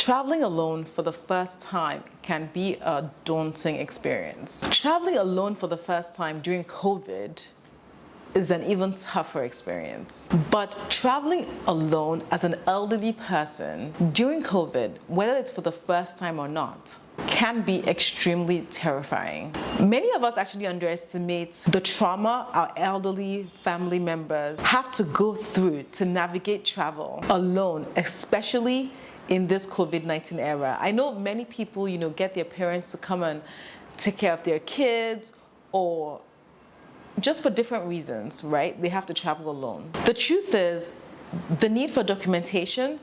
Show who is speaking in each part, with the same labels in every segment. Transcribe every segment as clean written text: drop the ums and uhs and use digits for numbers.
Speaker 1: Traveling alone for the first time can be a daunting experience. Traveling alone for the first time during COVID is an even tougher experience. But traveling alone as an elderly person during COVID, whether it's for the first time or not, can be extremely terrifying. Many of us actually underestimate the trauma our elderly family members have to go through to navigate travel alone, especially in this COVID-19 era. I know many people, get their parents to come and take care of their kids, or just for different reasons, right? They have to travel alone. The truth is, the need for documentation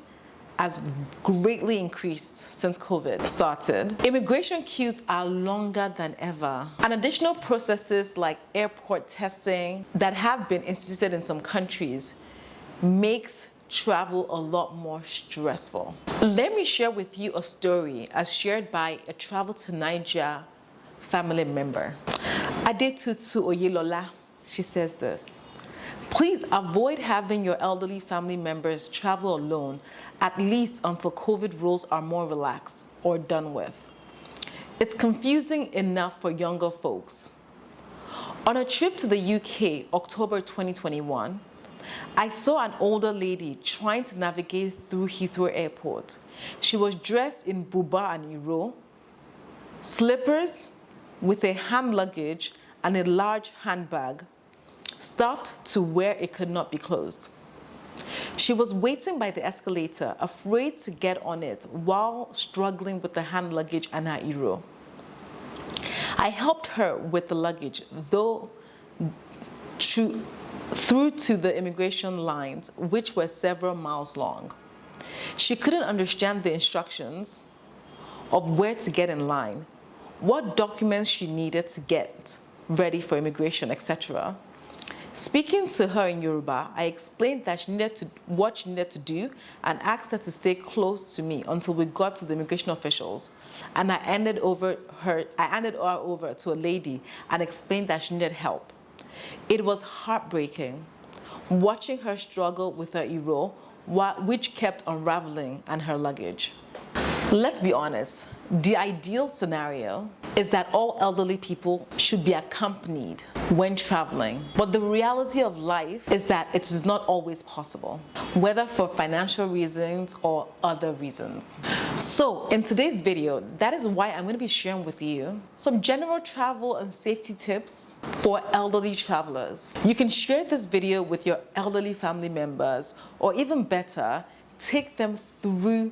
Speaker 1: has greatly increased since COVID started. Immigration queues are longer than ever. And additional processes like airport testing that have been instituted in some countries makes travel a lot more stressful. Let me share with you a story as shared by a travel to Niger family member. Adetutu Oyelola, she says this: please avoid having your elderly family members travel alone, at least until COVID rules are more relaxed or done with. It's confusing enough for younger folks. On a trip to the UK, October 2021, I saw an older lady trying to navigate through Heathrow Airport. She was dressed in buba and iro, slippers with a hand luggage and a large handbag, stuffed to where it could not be closed. She was waiting by the escalator, afraid to get on it while struggling with the hand luggage and her iro. I helped her with the luggage, though through to the immigration lines, which were several miles long. She couldn't understand the instructions of where to get in line, what documents she needed to get ready for immigration, etc. Speaking to her in Yoruba, I explained that what she needed to do and asked her to stay close to me until we got to the immigration officials. And I handed her over to a lady and explained that she needed help. It was heartbreaking watching her struggle with her iro, which kept unraveling, and her luggage. Let's be honest, the ideal scenario is that all elderly people should be accompanied when traveling. But the reality of life is that it is not always possible, whether for financial reasons or other reasons. So in today's video, that is why I'm going to be sharing with you some general travel and safety tips for elderly travelers. You can share this video with your elderly family members, or even better, take them through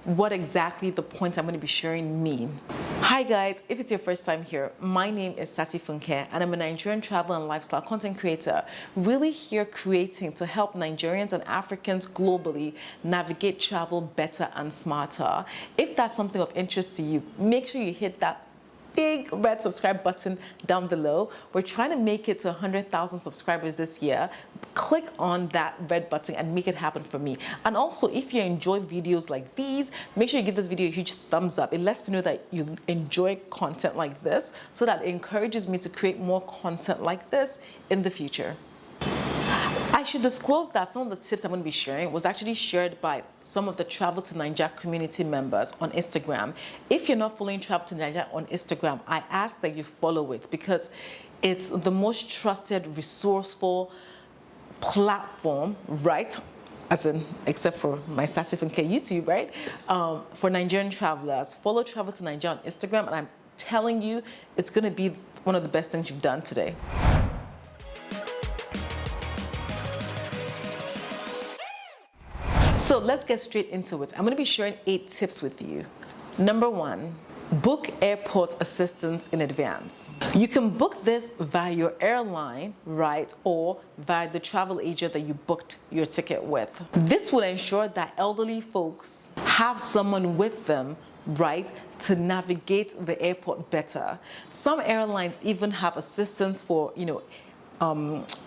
Speaker 1: what exactly the points I'm going to be sharing mean. Hi guys, if it's your first time here, my name is Sassy Funke and I'm a Nigerian travel and lifestyle content creator, really here creating to help Nigerians and Africans globally navigate travel better and smarter. If that's something of interest to you, make sure you hit that big red subscribe button down below. We're trying to make it to 100,000 subscribers this year. Click on that red button and make it happen for me. And also, if you enjoy videos like these, make sure you give this video a huge thumbs up. It lets me know that you enjoy content like this, so that it encourages me to create more content like this in the future. I should disclose that some of the tips I'm going to be sharing was actually shared by some of the Travel to Niger community members on Instagram. If you're not following Travel to Niger on Instagram, I ask that you follow it because it's the most trusted, resourceful platform, right? As in, except for my Sassy Funke YouTube, right? For Nigerian travelers. Follow Travel to Niger on Instagram, and I'm telling you, it's going to be one of the best things you've done today. So let's get straight into it. I'm going to be sharing 8 tips with you. Number 1, book airport assistance in advance. You can book this via your airline, right, or via the travel agent that you booked your ticket with. This will ensure that elderly folks have someone with them, right, to navigate the airport better. Some airlines even have assistance for,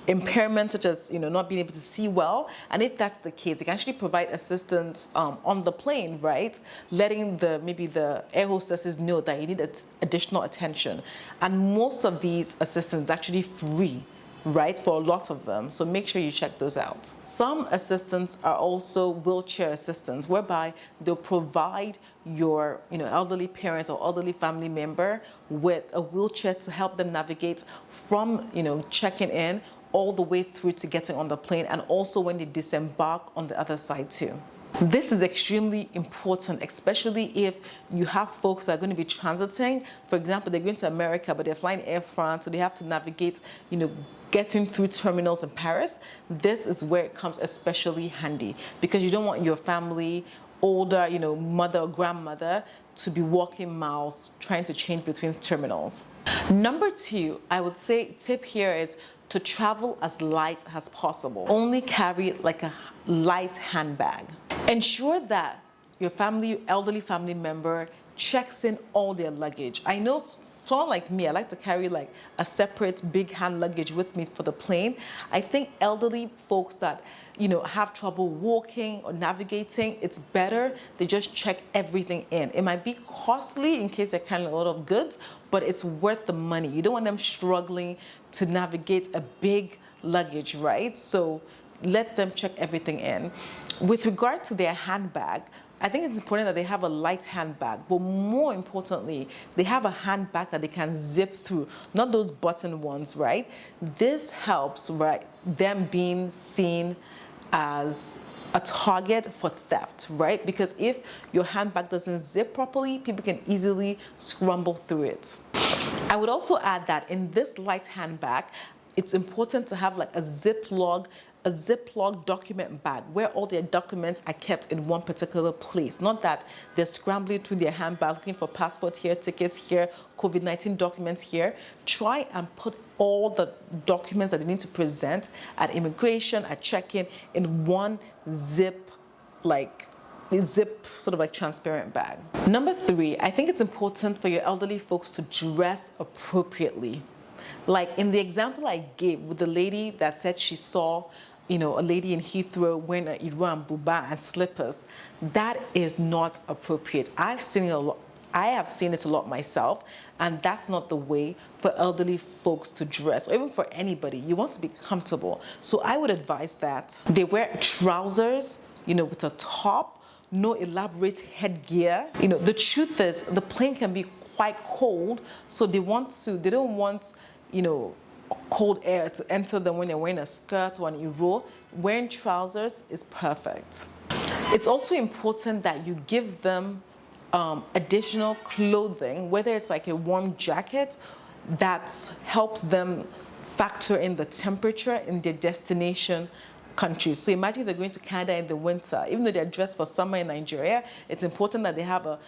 Speaker 1: impairments such as not being able to see well, and if that's the case, they can actually provide assistance on the plane, right, letting maybe the air hostesses know that you need additional attention. And most of these assistance is actually free, right, for a lot of them. So make sure you check those out. Some assistants are also wheelchair assistants, whereby they'll provide your elderly parent or elderly family member with a wheelchair to help them navigate from checking in all the way through to getting on the plane, and also when they disembark on the other side too. This is extremely important, especially if you have folks that are going to be transiting. For example, they're going to America, but they're flying Air France, so they have to navigate, getting through terminals in Paris. This is where it comes especially handy, because you don't want your family, older, mother or grandmother, to be walking miles trying to change between terminals. Number 2, I would say tip here is to travel as light as possible. Only carry like a light handbag. Ensure that your elderly family member checks in all their luggage. I know someone like me, I like to carry like a separate big hand luggage with me for the plane. I think elderly folks that have trouble walking or navigating, it's better they just check everything in. It might be costly in case they're carrying a lot of goods, but it's worth the money. You don't want them struggling to navigate a big luggage, right? So let them check everything in. With regard to their handbag, I think it's important that they have a light handbag, but more importantly, they have a handbag that they can zip through, not those button ones, right? This helps, right, them being seen as a target for theft, right? Because if your handbag doesn't zip properly, people can easily scramble through it. I would also add that in this light handbag, it's important to have like a Ziploc document bag where all their documents are kept in one particular place. Not that they're scrambling through their handbag looking for passport here, tickets here, COVID-19 documents here. Try and put all the documents that they need to present at immigration, at check-in, in one zip sort of like transparent bag. Number 3, I think it's important for your elderly folks to dress appropriately. Like in the example I gave with the lady that said she saw, a lady in Heathrow wearing an Iran buba and slippers, that is not appropriate. I have seen it a lot myself, and that's not the way for elderly folks to dress, or even for anybody. You want to be comfortable. So I would advise that they wear trousers, with a top, no elaborate headgear. The truth is the plane can be quite cold, so they don't want cold air to enter them when they're wearing a skirt or an iro. Wearing trousers is perfect. It's also important that you give them additional clothing, whether it's like a warm jacket that helps them factor in the temperature in their destination countries. So imagine they're going to Canada in the winter. Even though they're dressed for summer in Nigeria, it's important that they have a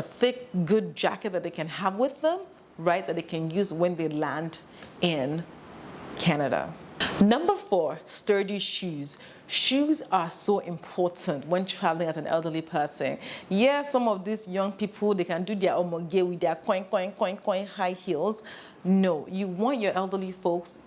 Speaker 1: thick, good jacket that they can have with them, right, that they can use when they land in Canada. Number 4, sturdy shoes. Shoes are so important when traveling as an elderly person. Yeah, some of these young people, they can do their omoge with their coin high heels. No, you want your elderly folks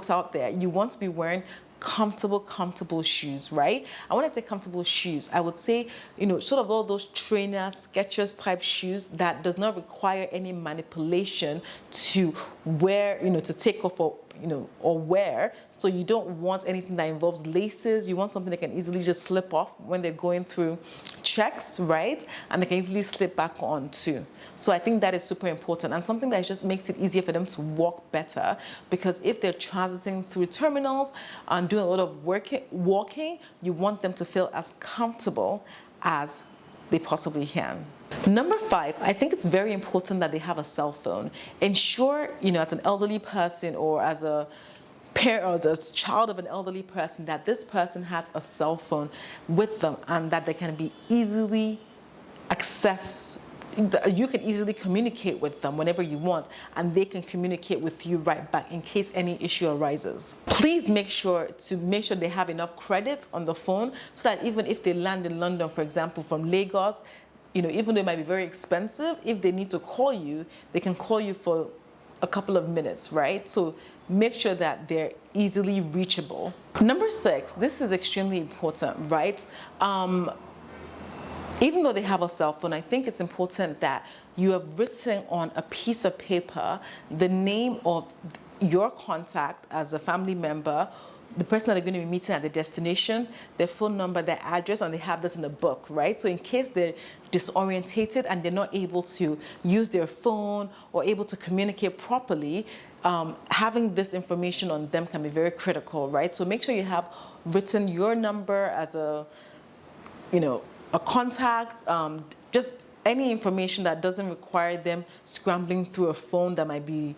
Speaker 1: out there, you want to be wearing comfortable shoes, right? I want to say comfortable shoes. I would say, sort of all those trainer, Skechers type shoes that does not require any manipulation to wear, to take off or wear. So you don't want anything that involves laces. You want something that can easily just slip off when they're going through checks, right? And they can easily slip back on too. So I think that is super important, and something that just makes it easier for them to walk better, because if they're transiting through terminals and doing a lot of walking, you want them to feel as comfortable as they possibly can. Number 5, I think it's very important that they have a cell phone. Ensure, as an elderly person or as a parent or as a child of an elderly person, that this person has a cell phone with them and that they can be easily accessed. You can easily communicate with them whenever you want, and they can communicate with you right back in case any issue arises. Please make sure they have enough credit on the phone, so that even if they land in London, for example, from Lagos, even though it might be very expensive, if they need to call you, they can call you for a couple of minutes, right? So make sure that they're easily reachable. Number 6, this is extremely important, right? Even though they have a cell phone, I think it's important that you have written on a piece of paper the name of your contact as a family member, the person that they're going to be meeting at the destination, their phone number, their address, and they have this in a book, right? So in case they're disorientated and they're not able to use their phone or able to communicate properly, having this information on them can be very critical, right? So make sure you have written your number as a contact, just any information that doesn't require them scrambling through a phone that might be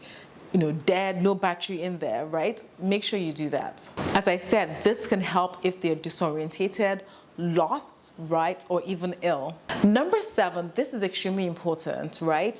Speaker 1: dead, no battery in there, right? Make sure you do that. As I said, this can help if they're disorientated, lost, right, or even ill. Number 7, this is extremely important, right?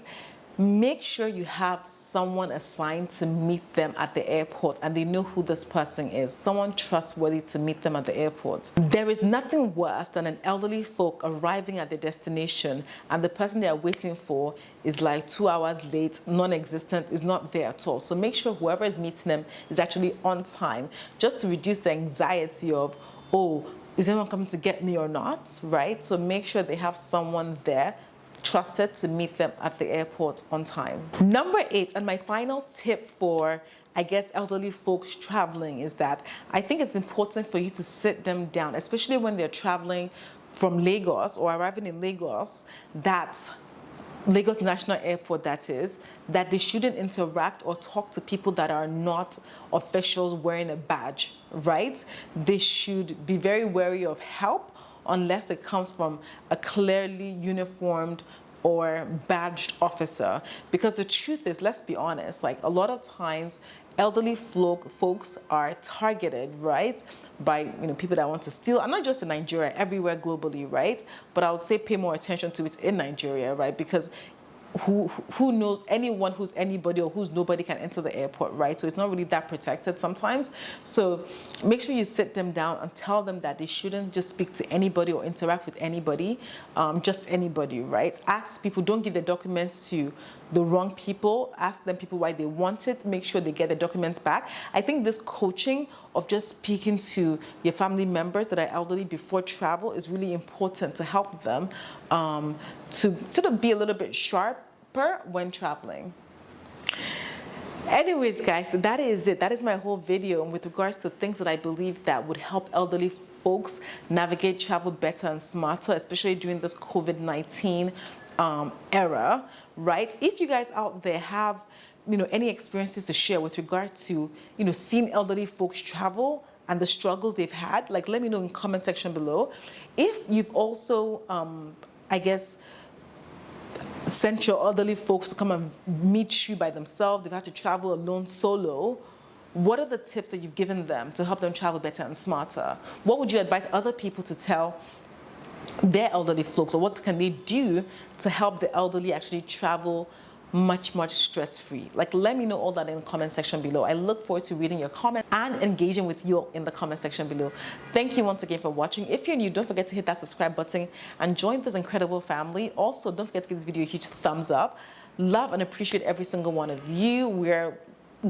Speaker 1: Make sure you have someone assigned to meet them at the airport and they know who this person is, someone trustworthy to meet them at the airport. There is nothing worse than an elderly folk arriving at their destination and the person they are waiting for is like 2 hours late, non-existent, is not there at all. So make sure whoever is meeting them is actually on time, just to reduce the anxiety of, oh, is anyone coming to get me or not, right? So make sure they have someone there trusted to meet them at the airport on time. Number 8, and my final tip for, I guess, elderly folks traveling is that I think it's important for you to sit them down, especially when they're traveling from Lagos or arriving in Lagos, Lagos National Airport, that they shouldn't interact or talk to people that are not officials wearing a badge, right? They should be very wary of help unless it comes from a clearly uniformed or badged officer. Because the truth is, let's be honest, like a lot of times elderly folks are targeted, right, by people that want to steal, and not just in Nigeria, everywhere globally, right? But I would say pay more attention to it in Nigeria, right? Because who knows, anyone who's anybody or who's nobody can enter the airport, right? So it's not really that protected sometimes. So make sure you sit them down and tell them that they shouldn't just speak to anybody or interact with anybody, just anybody, right? Ask people, don't give the documents to the wrong people. Ask them people why they want it. Make sure they get the documents back. I think this coaching of just speaking to your family members that are elderly before travel is really important to help them to sort of be a little bit sharper when traveling. Anyways, guys, that is it. That is my whole video with regards to things that I believe that would help elderly folks navigate travel better and smarter, especially during this COVID-19 era, right? If you guys out there have any experiences to share with regard to seeing elderly folks travel and the struggles they've had, like let me know in the comment section below. If you've also I guess sent your elderly folks to come and meet you by themselves, they've had to travel alone, solo, what are the tips that you've given them to help them travel better and smarter? What would you advise other people to tell their elderly folks, or what can they do to help the elderly actually travel much stress-free? Like, let me know all that in the comment section below. I look forward to reading your comments and engaging with you in the comment section below. Thank you once again for watching. If you're new, don't forget to hit that subscribe button and join this incredible family. Also, don't forget to give this video a huge thumbs up. Love and appreciate every single one of you. We're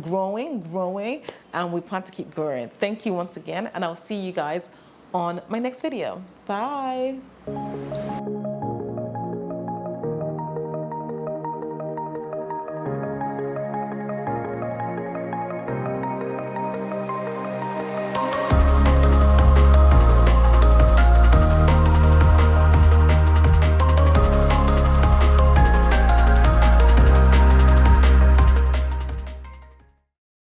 Speaker 1: growing, and we plan to keep growing. Thank you once again, and I'll see you guys on my next video. Bye.